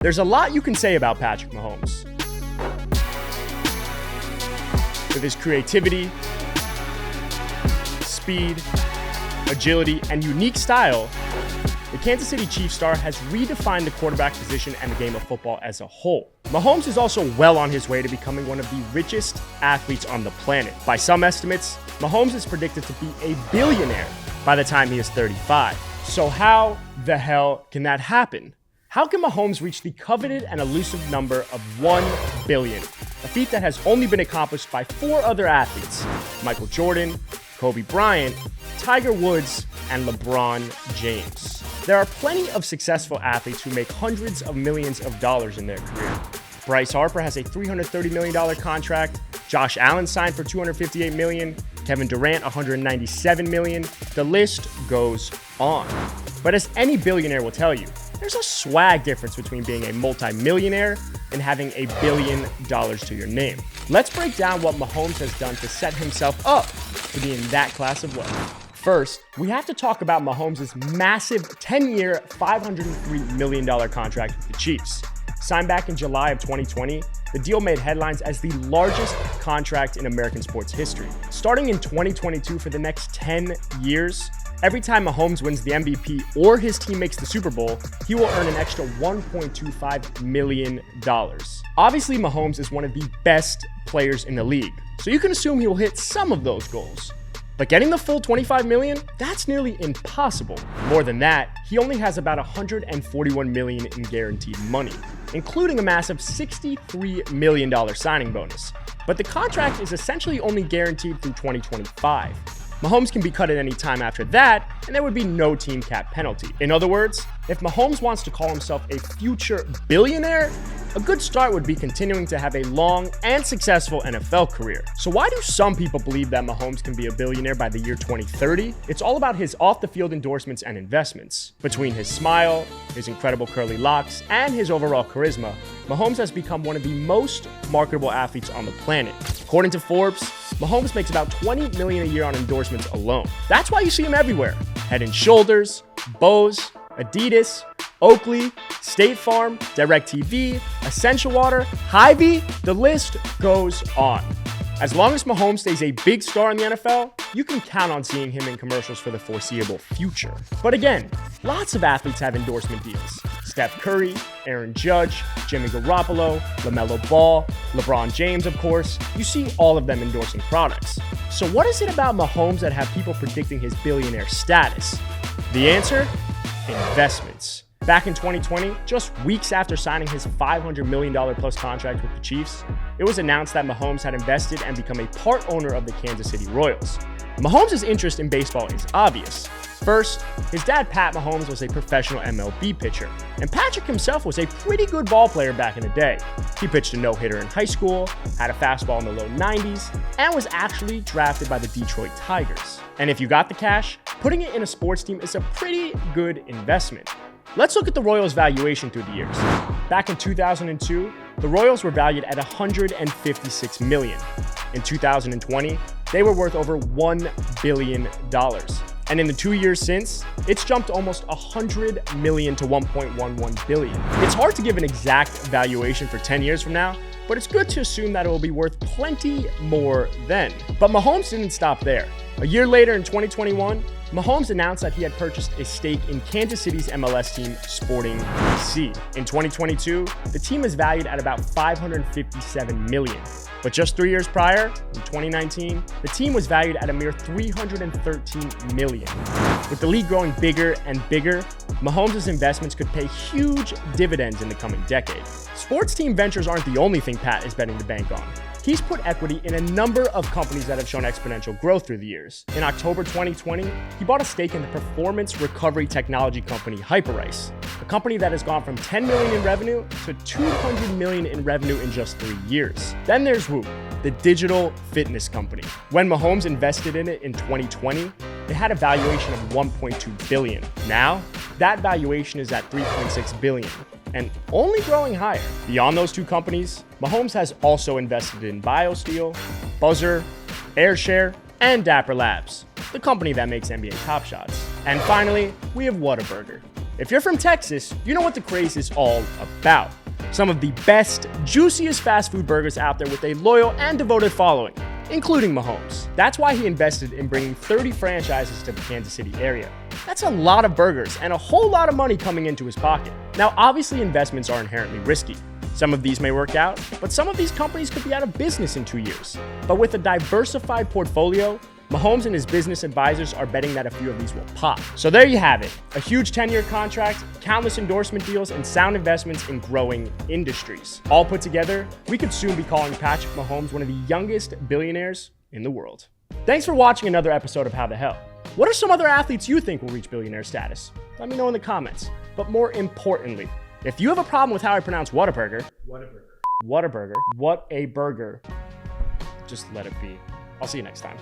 There's a lot you can say about Patrick Mahomes. With his creativity, speed, agility, and unique style, the Kansas City Chiefs star has redefined the quarterback position and the game of football as a whole. Mahomes is also well on his way to becoming one of the richest athletes on the planet. By some estimates, Mahomes is predicted to be a billionaire by the time he is 35. So how the hell can that happen? How can Mahomes reach the coveted and elusive number of 1 billion? A feat that has only been accomplished by 4 other athletes: Michael Jordan, Kobe Bryant, Tiger Woods, and LeBron James. There are plenty of successful athletes who make hundreds of millions of dollars in their career. Bryce Harper has a $330 million contract. Josh Allen signed for $258 million. Kevin Durant, $197 million. The list goes on. But as any billionaire will tell you, there's a swag difference between being a multi-millionaire and having $1 billion to your name. Let's break down what Mahomes has done to set himself up to be in that class of wealth. First, we have to talk about Mahomes' massive 10-year, $503 million contract with the Chiefs. Signed back in July of 2020, the deal made headlines as the largest contract in American sports history. Starting in 2022 for the next 10 years, every time Mahomes wins the MVP or his team makes the Super Bowl, he will earn an extra $1.25 million. Obviously, Mahomes is one of the best players in the league, so you can assume he will hit some of those goals. But getting the full $25 million, that's nearly impossible. More than that, he only has about $141 million in guaranteed money, including a massive $63 million signing bonus. But the contract is essentially only guaranteed through 2025. Mahomes can be cut at any time after that, and there would be no team cap penalty. In other words, if Mahomes wants to call himself a future billionaire, a good start would be continuing to have a long and successful NFL career. So why do some people believe that Mahomes can be a billionaire by the year 2030? It's all about his off-the-field endorsements and investments. Between his smile, his incredible curly locks, and his overall charisma, Mahomes has become one of the most marketable athletes on the planet. According to Forbes, Mahomes makes about $20 million a year on endorsements alone. That's why you see him everywhere. Head & Shoulders, Bose, Adidas, Oakley, State Farm, DirecTV, Essential Water, Hy-Vee, the list goes on. As long as Mahomes stays a big star in the NFL, you can count on seeing him in commercials for the foreseeable future. But again, lots of athletes have endorsement deals. Steph Curry, Aaron Judge, Jimmy Garoppolo, LaMelo Ball, LeBron James, of course. You see all of them endorsing products. So what is it about Mahomes that have people predicting his billionaire status? The answer? Investments. Back in 2020, just weeks after signing his $500 million plus contract with the Chiefs, it was announced that Mahomes had invested and become a part owner of the Kansas City Royals. Mahomes' interest in baseball is obvious. First, his dad Pat Mahomes was a professional MLB pitcher, and Patrick himself was a pretty good ball player back in the day. He pitched a no-hitter in high school, had a fastball in the low 90s, and was actually drafted by the Detroit Tigers. And if you got the cash, putting it in a sports team is a pretty good investment. Let's look at the Royals' valuation through the years. Back in 2002, the Royals were valued at $156 million. In 2020, they were worth over $1 billion. And in the 2 years since, it's jumped almost $100 million to $1.11 billion. It's hard to give an exact valuation for 10 years from now, but it's good to assume that it will be worth plenty more then. But Mahomes didn't stop there. A year later in 2021, Mahomes announced that he had purchased a stake in Kansas City's MLS team, Sporting KC. In 2022, the team is valued at about $557 million. But just 3 years prior, in 2019, the team was valued at a mere $313 million. With the league growing bigger and bigger, Mahomes' investments could pay huge dividends in the coming decade. Sports team ventures aren't the only thing Pat is betting the bank on. He's put equity in a number of companies that have shown exponential growth through the years. In October 2020, he bought a stake in the performance recovery technology company Hyperice, a company that has gone from $10 million in revenue to $200 million in revenue in just 3 years. Then there's Whoop, the digital fitness company. When Mahomes invested in it in 2020, it had a valuation of $1.2 billion. Now, that valuation is at $3.6 billion. And only growing higher. Beyond those two companies, Mahomes has also invested in BioSteel, Buzzer, AirShare, and Dapper Labs, the company that makes NBA Top Shots. And finally, we have Whataburger. If you're from Texas, you know what the craze is all about. Some of the best, juiciest fast food burgers out there with a loyal and devoted following, including Mahomes. That's why he invested in bringing 30 franchises to the Kansas City area. That's a lot of burgers and a whole lot of money coming into his pocket. Now, obviously, investments are inherently risky. Some of these may work out, but some of these companies could be out of business in 2 years. But with a diversified portfolio, Mahomes and his business advisors are betting that a few of these will pop. So there you have it, a huge 10-year contract, countless endorsement deals, and sound investments in growing industries. All put together, we could soon be calling Patrick Mahomes one of the youngest billionaires in the world. Thanks for watching another episode of How the Hell. What are some other athletes you think will reach billionaire status? Let me know in the comments. But more importantly, if you have a problem with how I pronounce Whataburger, just let it be. I'll see you next time.